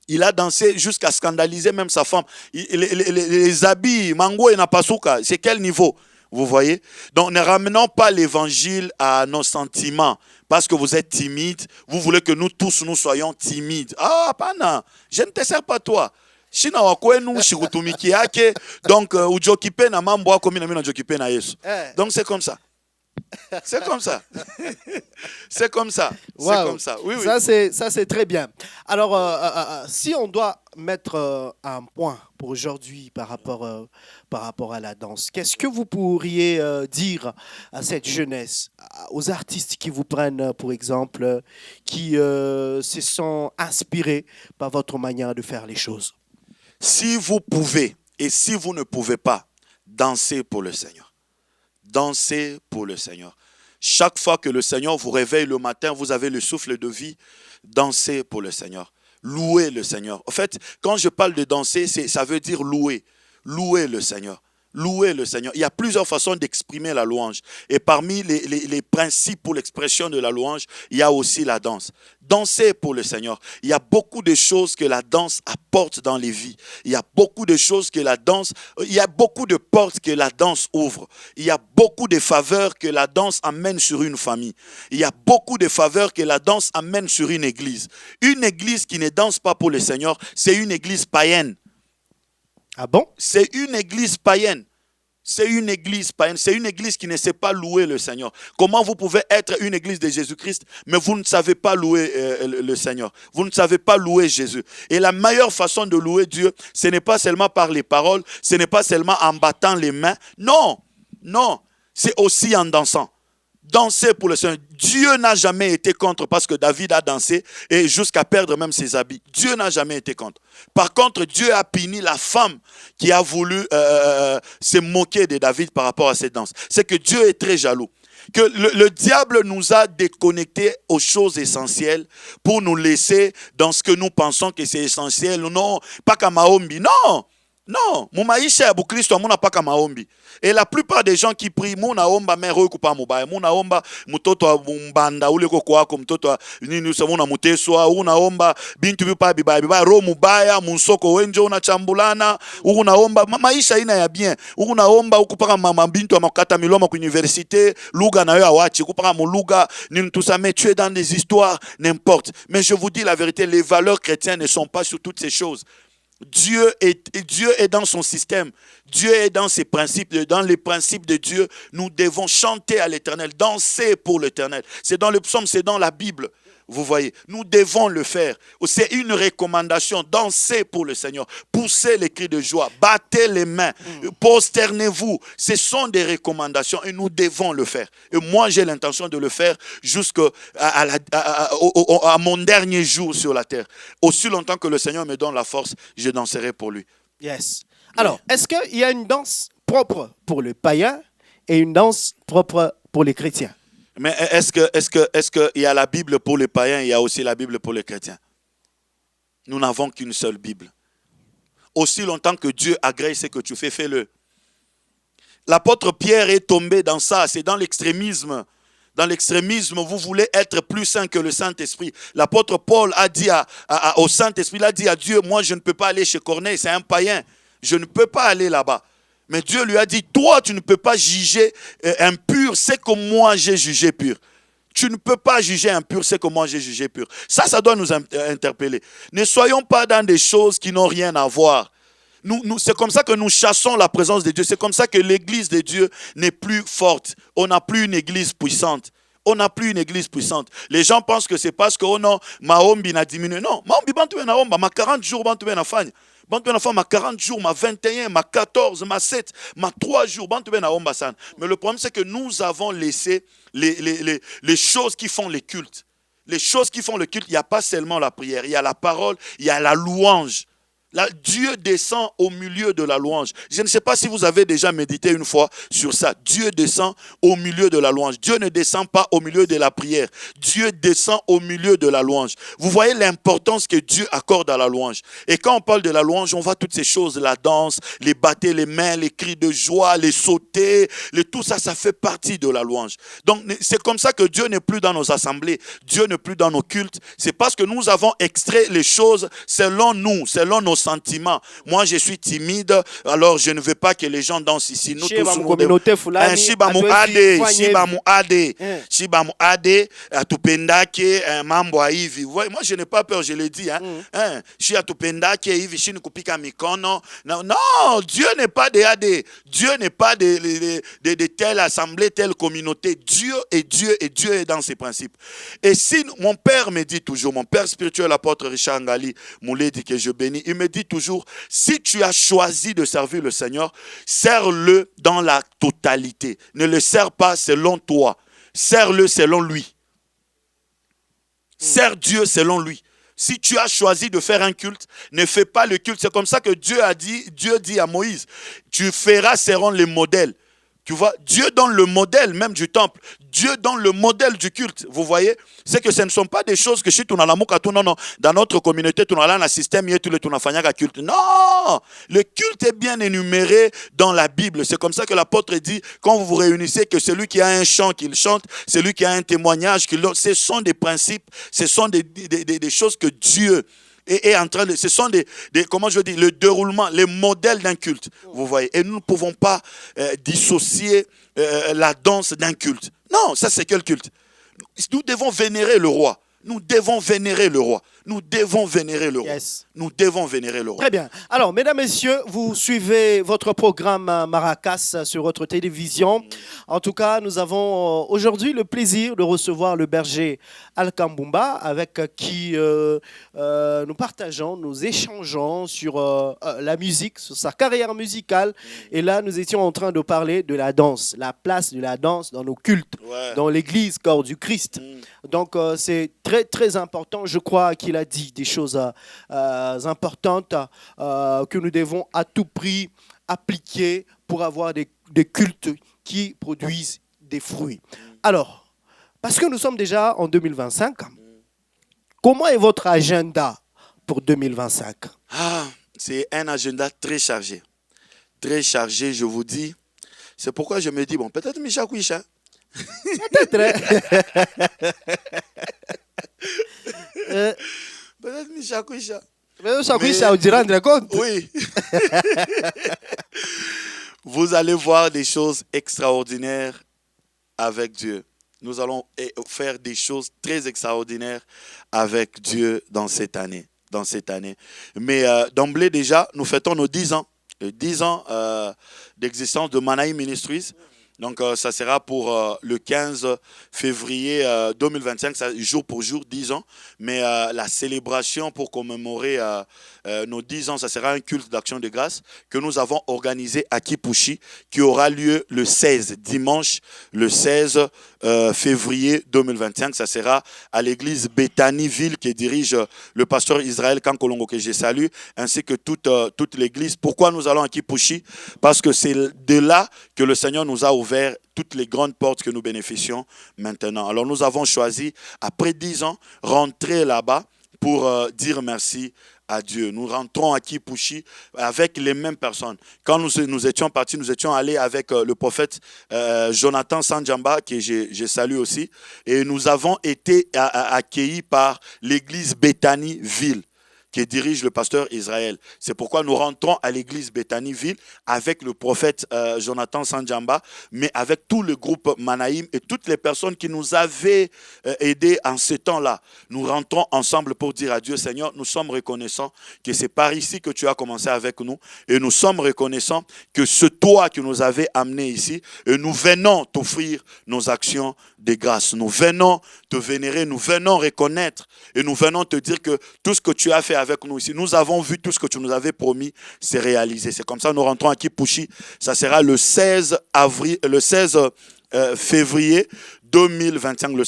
[SPEAKER 4] Il a dansé jusqu'à scandaliser même sa femme. Les habits, mango et napasuka, c'est quel niveau? Vous voyez? Donc ne ramenons pas l'évangile à nos sentiments. Parce que vous êtes timide, vous voulez que nous tous nous soyons timides. Ah, pana, je ne te sers pas toi. Shina wakwenu shikutumiki yake. Donc ujokipe na mambo yako mimi na mimi najokipe na Yesu. Donc c'est comme ça. C'est comme ça. C'est comme ça.
[SPEAKER 1] Wow.
[SPEAKER 4] C'est comme ça. Oui, oui.
[SPEAKER 1] Ça, c'est très bien. Alors, si on doit mettre un point pour aujourd'hui par rapport à la danse, qu'est-ce que vous pourriez dire à cette jeunesse, aux artistes qui vous prennent, pour exemple, qui se sont inspirés par votre manière de faire les choses?
[SPEAKER 4] Si vous pouvez et si vous ne pouvez pas, dansez pour le Seigneur. Dansez pour le Seigneur. Chaque fois que le Seigneur vous réveille le matin, vous avez le souffle de vie, dansez pour le Seigneur. Louez le Seigneur. En fait, quand je parle de danser, ça veut dire louer. Louez le Seigneur. Louez le Seigneur. Il y a plusieurs façons d'exprimer la louange. Et parmi les principes pour l'expression de la louange, il y a aussi la danse. Dansez pour le Seigneur. Il y a beaucoup de choses que la danse apporte dans les vies. Il y a beaucoup de choses que la danse, il y a beaucoup de portes que la danse ouvre. Il y a beaucoup de faveurs que la danse amène sur une famille. Il y a beaucoup de faveurs que la danse amène sur une église. Une église qui ne danse pas pour le Seigneur, c'est une église païenne.
[SPEAKER 1] Ah bon?
[SPEAKER 4] C'est une église païenne. C'est une église païenne. C'est une église qui ne sait pas louer le Seigneur. Comment vous pouvez être une église de Jésus-Christ, mais vous ne savez pas louer le Seigneur. Vous ne savez pas louer Jésus. Et la meilleure façon de louer Dieu, ce n'est pas seulement par les paroles, ce n'est pas seulement en battant les mains. Non, non, c'est aussi en dansant. Danser pour le Seigneur. Dieu n'a jamais été contre parce que David a dansé et jusqu'à perdre même ses habits. Dieu n'a jamais été contre. Par contre, Dieu a puni la femme qui a voulu se moquer de David par rapport à cette danse. C'est que Dieu est très jaloux. Que le diable nous a déconnectés aux choses essentielles pour nous laisser dans ce que nous pensons que c'est essentiel. Non, pas comme Maombi. Non. Non, mumaisha ya Bukristo hamuna paka maombi. Et la plupart des gens qui prient, munaomba mero kupa mubaya, munaomba mtoto wa mbanda ule koko wako, mtoto wa nini usamuna muteswa, unaomba bintu bipa bibaya, roho mubaya, munsoko wenjo unachambulana, unaomba maisha ina ya bien. Unaomba ukupaka mama bintu amakata miloma ku université, lugha na yo awachi, ukupaka muluga, nini tusame tu es dans des histoires, n'importe. Mais je vous dis la vérité, les valeurs chrétiennes ne sont pas sur toutes ces choses. Dieu est dans son système. Dieu est dans ses principes. Dans les principes de Dieu, nous devons chanter à l'Éternel, danser pour l'Éternel. C'est dans le psaume, c'est dans la Bible. Vous voyez, nous devons le faire. C'est une recommandation. Dansez pour le Seigneur. Poussez les cris de joie. Battez les mains. Prosternez-vous. Ce sont des recommandations et nous devons le faire. Et moi, j'ai l'intention de le faire jusqu'à mon dernier jour sur la terre. Aussi longtemps que le Seigneur me donne la force, je danserai pour lui.
[SPEAKER 1] Yes. Alors, est-ce qu'il y a une danse propre pour le païen et une danse propre pour les chrétiens?
[SPEAKER 4] Mais est-ce qu'il y a la Bible pour les païens, il y a aussi la Bible pour les chrétiens? Nous n'avons qu'une seule Bible. Aussi longtemps que Dieu agrée ce que tu fais, fais-le. L'apôtre Pierre est tombé dans ça, c'est dans l'extrémisme. Dans l'extrémisme, vous voulez être plus saint que le Saint-Esprit. L'apôtre Paul a dit au Saint-Esprit, il a dit à Dieu, moi je ne peux pas aller chez Corneille, c'est un païen. Je ne peux pas aller là-bas. Mais Dieu lui a dit, toi, tu ne peux pas juger impur ce que moi j'ai jugé pur. Tu ne peux pas juger impur ce que moi j'ai jugé pur. Ça doit nous interpeller. Ne soyons pas dans des choses qui n'ont rien à voir. C'est comme ça que nous chassons la présence de Dieu. C'est comme ça que l'église de Dieu n'est plus forte. On n'a plus une église puissante. On n'a plus une église puissante. Les gens pensent que c'est parce que oh non, Mahombi n'a diminué. Non, Mahombi bantu na omba, ma 40 jours bantu na fanya. Bantu na fanya ma 40 jours, ma 21, ma 14, ma 7, ma 3 jours bantu na omba san. Mais le problème c'est que nous avons laissé les choses qui font les cultes. Les choses qui font le culte, il n'y a pas seulement la prière, il y a la parole, il y a la louange. Dieu descend au milieu de la louange. Je ne sais pas si vous avez déjà médité une fois sur ça. Dieu descend au milieu de la louange. Dieu ne descend pas au milieu de la prière. Dieu descend au milieu de la louange. Vous voyez l'importance que Dieu accorde à la louange. Et quand on parle de la louange, on voit toutes ces choses, la danse, les battre les mains, les cris de joie, les sauter, tout ça, ça fait partie de la louange. Donc c'est comme ça que Dieu n'est plus dans nos assemblées. Dieu n'est plus dans nos cultes. C'est parce que nous avons extrait les choses selon nous, selon nos sentiments. Moi, je suis timide, alors je ne veux pas que les gens dansent ici. Nous tous,
[SPEAKER 1] communauté fulani,
[SPEAKER 4] Shibamu Ade, atupendake mambo hivi. Moi, je n'ai pas peur, je l'ai dit. Shi atupendake hivi, shi nikupika mikono. Non, Dieu n'est pas de AD. Dieu n'est pas de telle assemblée, telle communauté. Dieu est Dieu et Dieu est dans ses principes. Et si mon père me dit toujours, mon père spirituel, l'apôtre Richard Ngali Mouledi, que je bénis, il me dit toujours, si tu as choisi de servir le Seigneur, sers-le dans la totalité. Ne le sers pas selon toi. Sers-le selon lui. Sers Dieu selon lui. Si tu as choisi de faire un culte, ne fais pas le culte. C'est comme ça que Dieu dit à Moïse, tu feras selon les modèles. Tu vois, Dieu donne le modèle même du temple. Dieu donne le modèle du culte. Vous voyez, c'est que ce ne sont pas des choses que si tu n'as non, dans notre communauté, tu n'as un système, tu n'as culte. Non, le culte est bien énuméré dans la Bible. C'est comme ça que l'apôtre dit, quand vous vous réunissez, que celui qui a un chant qu'il chante, celui qui a un témoignage qu'il donne, ce sont des principes, ce sont des choses que Dieu est en train de... Ce sont comment je dis, le déroulement, les modèles d'un culte. Vous voyez. Et nous ne pouvons pas dissocier la danse d'un culte. Non, ça c'est quel culte? Nous devons vénérer le roi. Nous devons vénérer le roi. Nous devons vénérer le roi.
[SPEAKER 1] Yes.
[SPEAKER 4] Nous devons vénérer le roi.
[SPEAKER 1] Très bien. Alors, mesdames, messieurs, vous suivez votre programme Maracas sur votre télévision. En tout cas, nous avons aujourd'hui le plaisir de recevoir le berger Alkambumba, avec qui nous partageons, nous échangeons sur la musique, sur sa carrière musicale. Et là, nous étions en train de parler de la danse, la place de la danse dans nos cultes, dans l'église, corps du Christ. Donc, c'est très, très important. Je crois qu'il a dit des choses importantes que nous devons à tout prix appliquer pour avoir des cultes qui produisent des fruits. Alors, parce que nous sommes déjà en 2025, comment est votre agenda pour 2025?
[SPEAKER 4] C'est un agenda très chargé. Très chargé, je vous dis. C'est pourquoi je me dis, bon, peut-être Micha Kouicha.
[SPEAKER 1] Peut-être.
[SPEAKER 4] Peut-être Micha Kouicha. Oui. Vous allez voir des choses extraordinaires avec Dieu. Nous allons faire des choses très extraordinaires avec Dieu dans cette année. Mais d'emblée déjà, nous fêtons nos 10 ans. 10 ans d'existence de Manaïm Ministries. Donc, ça sera pour le 15 février 2025, ça, jour pour jour, 10 ans. Mais la célébration pour commémorer nos 10 ans, ça sera un culte d'action de grâce que nous avons organisé à Kipushi, qui aura lieu le 16, dimanche, le 16 février 2025. Ça sera à l'église Béthanie-Ville que dirige le pasteur Israël Kankolongo, que je salue, ainsi que toute l'église. Pourquoi nous allons à Kipushi? Parce que c'est de là que le Seigneur nous a ouvert toutes les grandes portes que nous bénéficions maintenant. Alors nous avons choisi, après 10 ans, rentrer là-bas pour dire merci à Dieu. Nous rentrons à Kipushi avec les mêmes personnes. Quand nous étions partis, nous étions allés avec le prophète Jonathan Sanjamba, que je salue aussi, et nous avons été accueillis par l'église Béthanie-Ville, qui dirige le pasteur Israël. C'est pourquoi nous rentrons à l'église Béthanie-Ville avec le prophète Jonathan Sanjamba, mais avec tout le groupe Manaïm et toutes les personnes qui nous avaient aidés en ce temps-là. Nous rentrons ensemble pour dire à Dieu, Seigneur, nous sommes reconnaissants que c'est par ici que tu as commencé avec nous, et nous sommes reconnaissants que c'est toi qui nous avais amenés ici, et nous venons t'offrir nos actions de grâce. Nous venons te vénérer, nous venons reconnaître, et nous venons te dire que tout ce que tu as fait avec nous ici, nous avons vu tout ce que tu nous avais promis, c'est réalisé. C'est comme ça que nous rentrons à Kipushi. Ça sera le 16 février 2025, le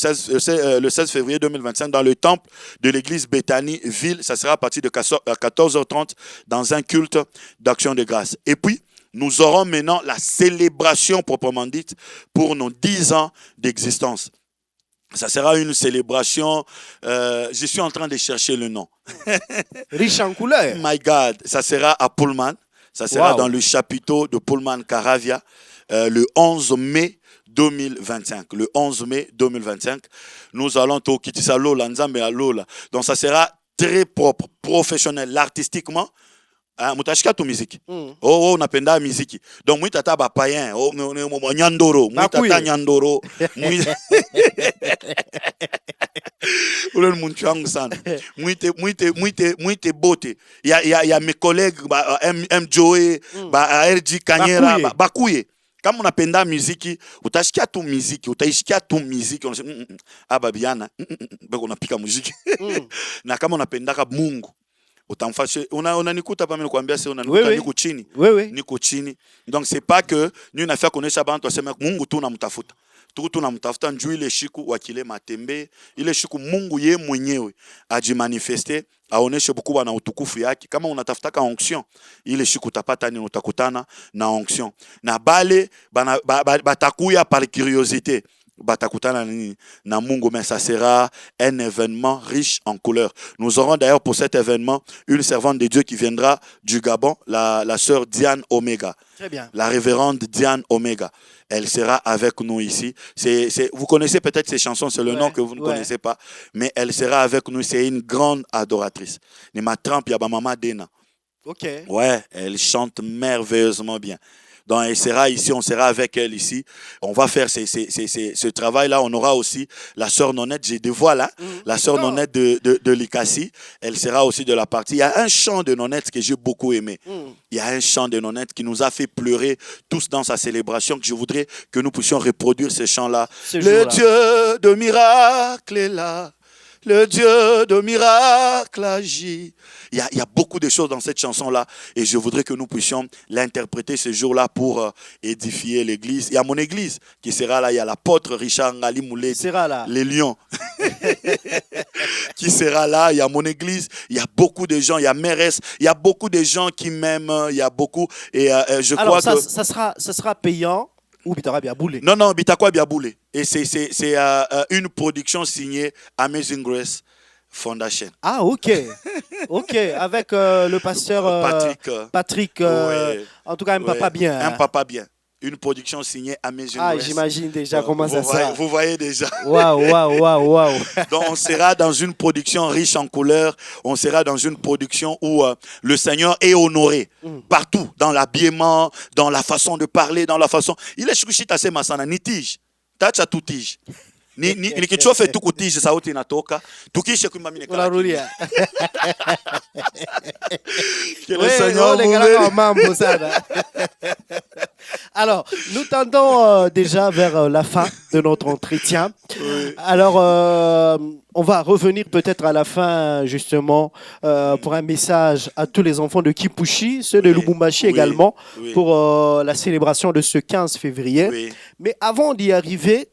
[SPEAKER 4] 16 février 2025, dans le temple de l'église Bethany Ville. Ça sera à partir de 14h30 dans un culte d'action de grâce. Et puis, nous aurons maintenant la célébration proprement dite pour nos 10 ans d'existence. Ça sera une célébration, je suis en train de chercher le nom.
[SPEAKER 1] Riche en couleurs.
[SPEAKER 4] My God, ça sera à Pullman. Ça sera dans le chapiteau de Pullman Caravia le 11 mai 2025. Le 11 mai 2025, nous allons au Kitisalo, Lanzambe à Lola. Donc ça sera très propre, professionnel, artistiquement. Mutashika tu musique. Oh, napenda musique. Donc moi tata ba païen, oh nyandoro, moi tata nyandoro. Mwite bote. Il y a mes collègues M Joey, RG Kanyera, bakuye. Kama unapenda muziki, utashikia tu muziki, utaishikia tu muziki, unasema babiana, bako unapika muziki. Na kama unapendaka Mungu, utamfashe unanikuta pa mimi kuambia sasa unanikuta niko chini. Niko chini. Donc c'est pas que nous na fait connaître bantu wasema Mungu tu unamtafuta. Tu tunamtafuta njoo ile shiku wa kile matembe, ile shiku Mungu ye mwenyewe ajimanifeste, aoneshe bukubwa na utukufu yake. Kama unatafutaka onction, ile shiku utapata ni utakutana na onction. Na bale batakuya par curiosité. Batakutana na Mungu, mais ça sera un événement riche en couleurs. Nous aurons d'ailleurs pour cet événement une servante de Dieu qui viendra du Gabon, la sœur Diane Omega.
[SPEAKER 1] Très bien.
[SPEAKER 4] La révérende Diane Omega. Elle sera avec nous ici. Vous connaissez peut-être ces chansons, c'est le nom que vous ne connaissez pas, mais elle sera avec nous. C'est une grande adoratrice. Ni ma trempe ya ba mama Dena.
[SPEAKER 1] Ok.
[SPEAKER 4] Ouais, elle chante merveilleusement bien. Donc, elle sera ici, on sera avec elle ici. On va faire ce travail-là. On aura aussi la sœur Nonette, j'ai dévoilé là, la sœur Nonette de Likassi. Elle sera aussi de la partie. Il y a un chant de Nonette que j'ai beaucoup aimé. Il y a un chant de Nonette qui nous a fait pleurer tous dans sa célébration, que je voudrais que nous puissions reproduire ce chant-là. Le Dieu de miracle est là. Le Dieu de miracle agit. Il y a beaucoup de choses dans cette chanson-là et je voudrais que nous puissions l'interpréter ce jour-là pour édifier l'église. Il y a mon église qui sera là. Il y a l'apôtre Richard Ngali Moulé, les Lions, qui sera là. Il y a mon église. Il y a beaucoup de gens. Il y a Mérès. Il y a beaucoup de gens qui m'aiment. Il y a beaucoup. Et je crois que...
[SPEAKER 1] ça sera payant. Ou Bitara Biaboulé?
[SPEAKER 4] Non, Bitakwa Biaboulé. Et c'est une production signée Amazing Grace Foundation.
[SPEAKER 1] Ah, ok. Ok, avec le pasteur Patrick. En tout cas, un papa bien.
[SPEAKER 4] Un papa bien. Une production signée Amazing Grace.
[SPEAKER 1] Ah, j'imagine déjà comment ça sera.
[SPEAKER 4] Vous voyez déjà.
[SPEAKER 1] Waouh.
[SPEAKER 4] Donc, on sera dans une production riche en couleurs. On sera dans une production où le Seigneur est honoré. Partout. Dans l'habillement, dans la façon de parler, dans la façon... Il est chukushita se masana, ni tige. Tacha tu tige. Ni kichofe tu kutije sauti inatoka. Tukishe kuimamine kala.
[SPEAKER 1] Unarudia.
[SPEAKER 4] Que le Seigneur vous
[SPEAKER 1] Alors, nous tendons déjà vers la fin de notre entretien. Alors, on va revenir peut-être à la fin, justement, pour un message à tous les enfants de Kipushi, ceux de Lubumbashi également, pour la célébration de ce 15 février. Mais avant d'y arriver,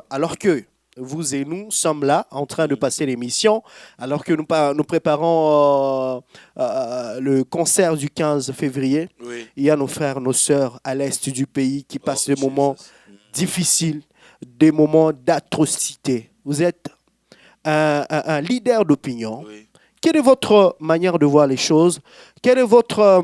[SPEAKER 1] alors que vous et nous sommes là en train de passer l'émission, alors que nous préparons le concert du 15 février, il y a nos frères, nos sœurs à l'est du pays qui passent des moments difficiles, des moments d'atrocité. Vous êtes un leader d'opinion. Quelle est votre manière de voir les choses? Quelle est votre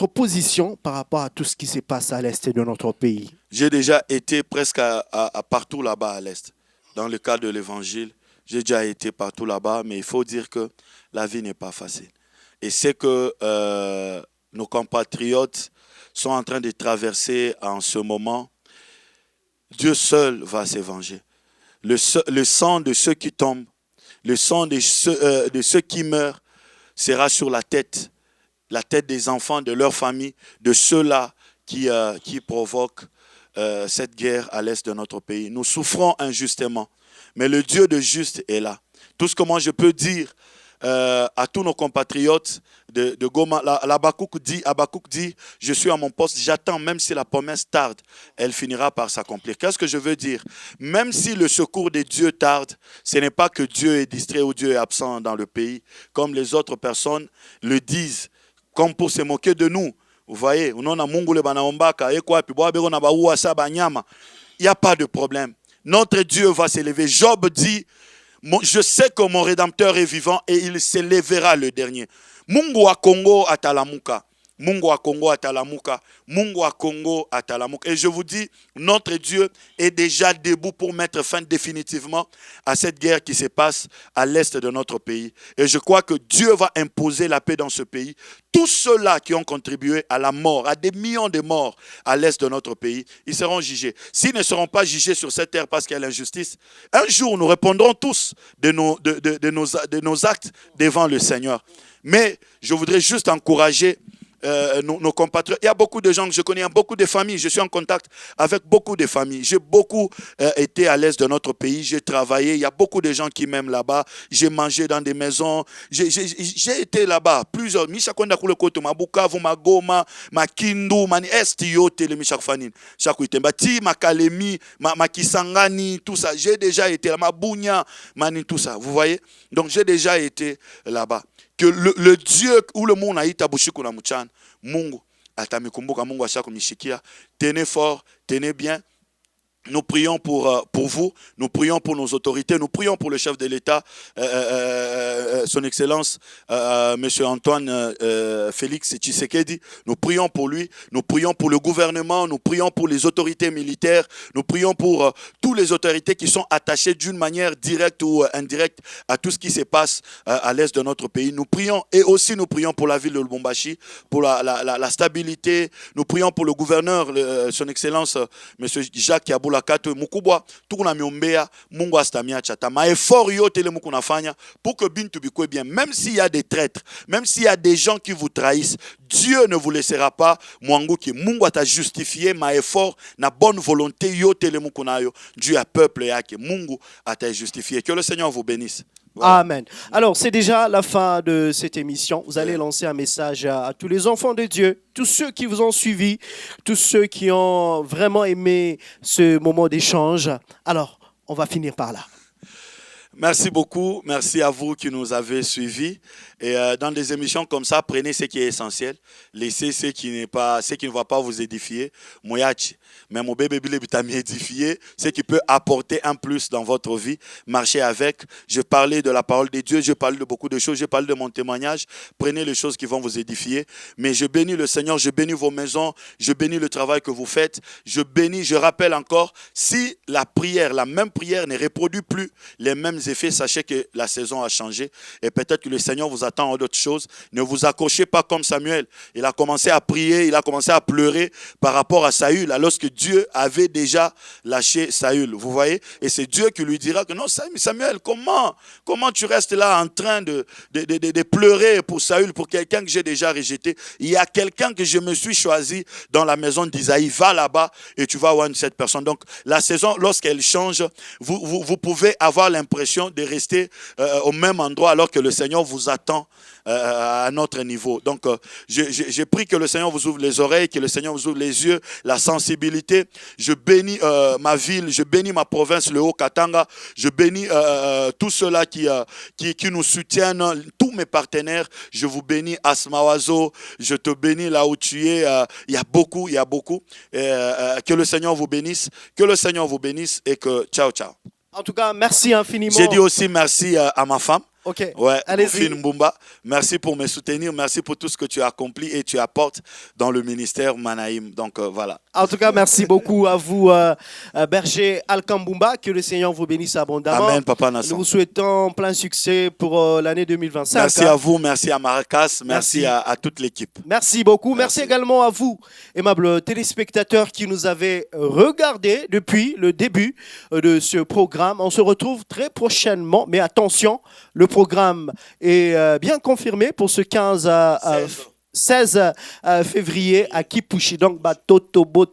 [SPEAKER 1] position par rapport à tout ce qui se passe à l'est de notre pays?
[SPEAKER 4] J'ai déjà été presque à partout là-bas à l'est. Dans le cadre de l'évangile, j'ai déjà été partout là-bas, mais il faut dire que la vie n'est pas facile. Et c'est que nos compatriotes sont en train de traverser en ce moment. Dieu seul va se venger. Le sang de ceux qui tombent, le sang de ceux qui meurent sera sur la tête des enfants, de leur famille, de ceux-là qui provoquent cette guerre à l'est de notre pays. Nous souffrons injustement, mais le Dieu de juste est là. Tout ce que moi je peux dire à tous nos compatriotes de Goma. L'Habakkuk dit, je suis à mon poste, j'attends, même si la promesse tarde, elle finira par s'accomplir. Qu'est-ce que je veux dire? Même si le secours de Dieu tarde, ce n'est pas que Dieu est distrait ou Dieu est absent dans le pays, comme les autres personnes le disent, comme pour se moquer de nous. Vous voyez, il n'y a pas de problème. Notre Dieu va s'élever. Job dit, je sais que mon Rédempteur est vivant et il s'élèvera le dernier. Mungu wa Congo atalamuka. Mungu wa Congo atalamuka. Mungu wa Congo atalamuka. Et je vous dis, notre Dieu est déjà debout pour mettre fin définitivement à cette guerre qui se passe à l'est de notre pays. Et je crois que Dieu va imposer la paix dans ce pays. Tous ceux-là qui ont contribué à la mort, à des millions de morts à l'est de notre pays, ils seront jugés. S'ils ne seront pas jugés sur cette terre parce qu'il y a l'injustice, un jour nous répondrons tous de nos actes devant le Seigneur. Mais je voudrais juste encourager nos compatriotes. Il y a beaucoup de gens que je connais, il y a beaucoup de familles. Je suis en contact avec beaucoup de familles. J'ai beaucoup été à l'est de notre pays. J'ai travaillé. Il y a beaucoup de gens qui m'aiment là-bas. J'ai mangé dans des maisons. J'ai été là-bas. Plusieurs. Mishakonda kule koto Mabukavu, Magoma, Makindu, Mani Est yote le Mishakufanine. Shakuitembati, Makalemi, Makisangani, tout ça. J'ai déjà été là. Mabunya, Mani, tout ça. Vous voyez? Donc j'ai déjà été là-bas. Que le Dieu ou le monde aita bushiku na mchana, Mungu atamikumbuka, Mungu ashakumishikia. Tenez fort, tenez bien. Nous prions pour vous, nous prions pour nos autorités, nous prions pour le chef de l'État, son Excellence, M. Antoine Félix Tshisekedi. Nous prions pour lui, nous prions pour le gouvernement, nous prions pour les autorités militaires, nous prions pour toutes les autorités qui sont attachées d'une manière directe ou indirecte à tout ce qui se passe à l'est de notre pays. Nous prions et aussi nous prions pour la ville de Lubumbashi, pour la stabilité. Nous prions pour le gouverneur, son Excellence, M. Jacques Yabou Lakato mukubwa tukuna miombea Mungu astamia chata ma effort yote le mukuna fanya pour que bintu bikwe bien, même s'il y a des traîtres, même s'il y a des gens qui vous trahissent, Dieu ne vous laissera pas. Mwangu ki Mungu ata justifier ma effort na bonne volonté yote le mukuna yo Dieu a peuple yake Mungu ata justifier. Que le Seigneur vous bénisse. Voilà.
[SPEAKER 1] Amen. Alors, c'est déjà la fin de cette émission. Vous allez lancer un message à tous les enfants de Dieu, tous ceux qui vous ont suivi, tous ceux qui ont vraiment aimé ce moment d'échange. Alors, on va finir par là.
[SPEAKER 4] Merci beaucoup. Merci à vous qui nous avez suivis. Et dans des émissions comme ça, prenez ce qui est essentiel. Laissez ce qui ne va pas vous édifier. Moyachi. Mais mon bébé t'a édifié. Ce qui peut apporter un plus dans votre vie. Marchez avec. Je parlais de la parole de Dieu. Je parlais de beaucoup de choses. Je parlais de mon témoignage. Prenez les choses qui vont vous édifier. Mais je bénis le Seigneur. Je bénis vos maisons. Je bénis le travail que vous faites. Je rappelle encore, si la même prière ne reproduit plus les mêmes effets, sachez que la saison a changé et peut-être que le Seigneur vous attend en d'autres choses. Ne vous accrochez pas comme Samuel. Il a commencé à prier, il a commencé à pleurer par rapport à Saül, alors que Dieu avait déjà lâché Saül. Vous voyez? Et c'est Dieu qui lui dira que non, Samuel, comment tu restes là en train de pleurer pour Saül, pour quelqu'un que j'ai déjà rejeté? Il y a quelqu'un que je me suis choisi dans la maison d'Isaïe. Va là-bas et tu vas voir cette personne. Donc la saison, lorsqu'elle change, vous pouvez avoir l'impression de rester au même endroit alors que le Seigneur vous attend à notre niveau. Donc, j'ai pris que le Seigneur vous ouvre les oreilles, que le Seigneur vous ouvre les yeux, la sensibilité. Je bénis ma ville, je bénis ma province, le Haut-Katanga. Je bénis tous ceux-là qui nous soutiennent, tous mes partenaires. Je vous bénis, Asmawazo. Je te bénis là où tu es. Il y a beaucoup. Que le Seigneur vous bénisse. Que le Seigneur vous bénisse et que ciao.
[SPEAKER 1] En tout cas, merci infiniment.
[SPEAKER 4] J'ai dit aussi merci à ma femme.
[SPEAKER 1] Ok.
[SPEAKER 4] Ouais,
[SPEAKER 1] allez-y.
[SPEAKER 4] Mbumba. Merci pour me soutenir. Merci pour tout ce que tu as accompli et tu apportes dans le ministère Manaïm. Donc voilà.
[SPEAKER 1] En tout cas, merci beaucoup à vous, berger Alkambumba. Que le Seigneur vous bénisse abondamment.
[SPEAKER 4] Amen, Papa Nasson.
[SPEAKER 1] Nous vous souhaitons plein succès pour l'année 2025.
[SPEAKER 4] Merci à vous, merci à Maracas, merci à toute l'équipe.
[SPEAKER 1] Merci beaucoup. Merci également à vous, aimables téléspectateurs qui nous avez regardés depuis le début de ce programme. On se retrouve très prochainement, mais attention, le programme est bien confirmé pour ce 16 février à Kipushi. Donc, Toto Bote,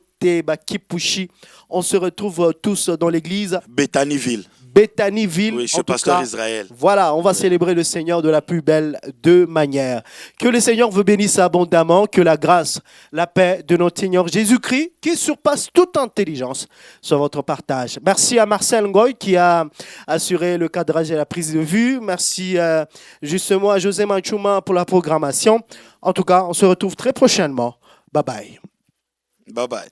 [SPEAKER 1] Kipushi. On se retrouve tous dans l'église
[SPEAKER 4] Béthanyville.
[SPEAKER 1] Béthanyville.
[SPEAKER 4] Oui, je
[SPEAKER 1] En
[SPEAKER 4] suis
[SPEAKER 1] tout
[SPEAKER 4] pasteur
[SPEAKER 1] cas,
[SPEAKER 4] Israël.
[SPEAKER 1] voilà, on va célébrer le Seigneur de la plus belle de manière. Que le Seigneur vous bénisse abondamment, que la grâce, la paix de notre Seigneur Jésus-Christ, qui surpasse toute intelligence, soit votre partage. Merci à Marcel Ngoy qui a assuré le cadrage et la prise de vue. Merci justement à José Manchouma pour la programmation. En tout cas, on se retrouve très prochainement. Bye bye.
[SPEAKER 4] Bye bye.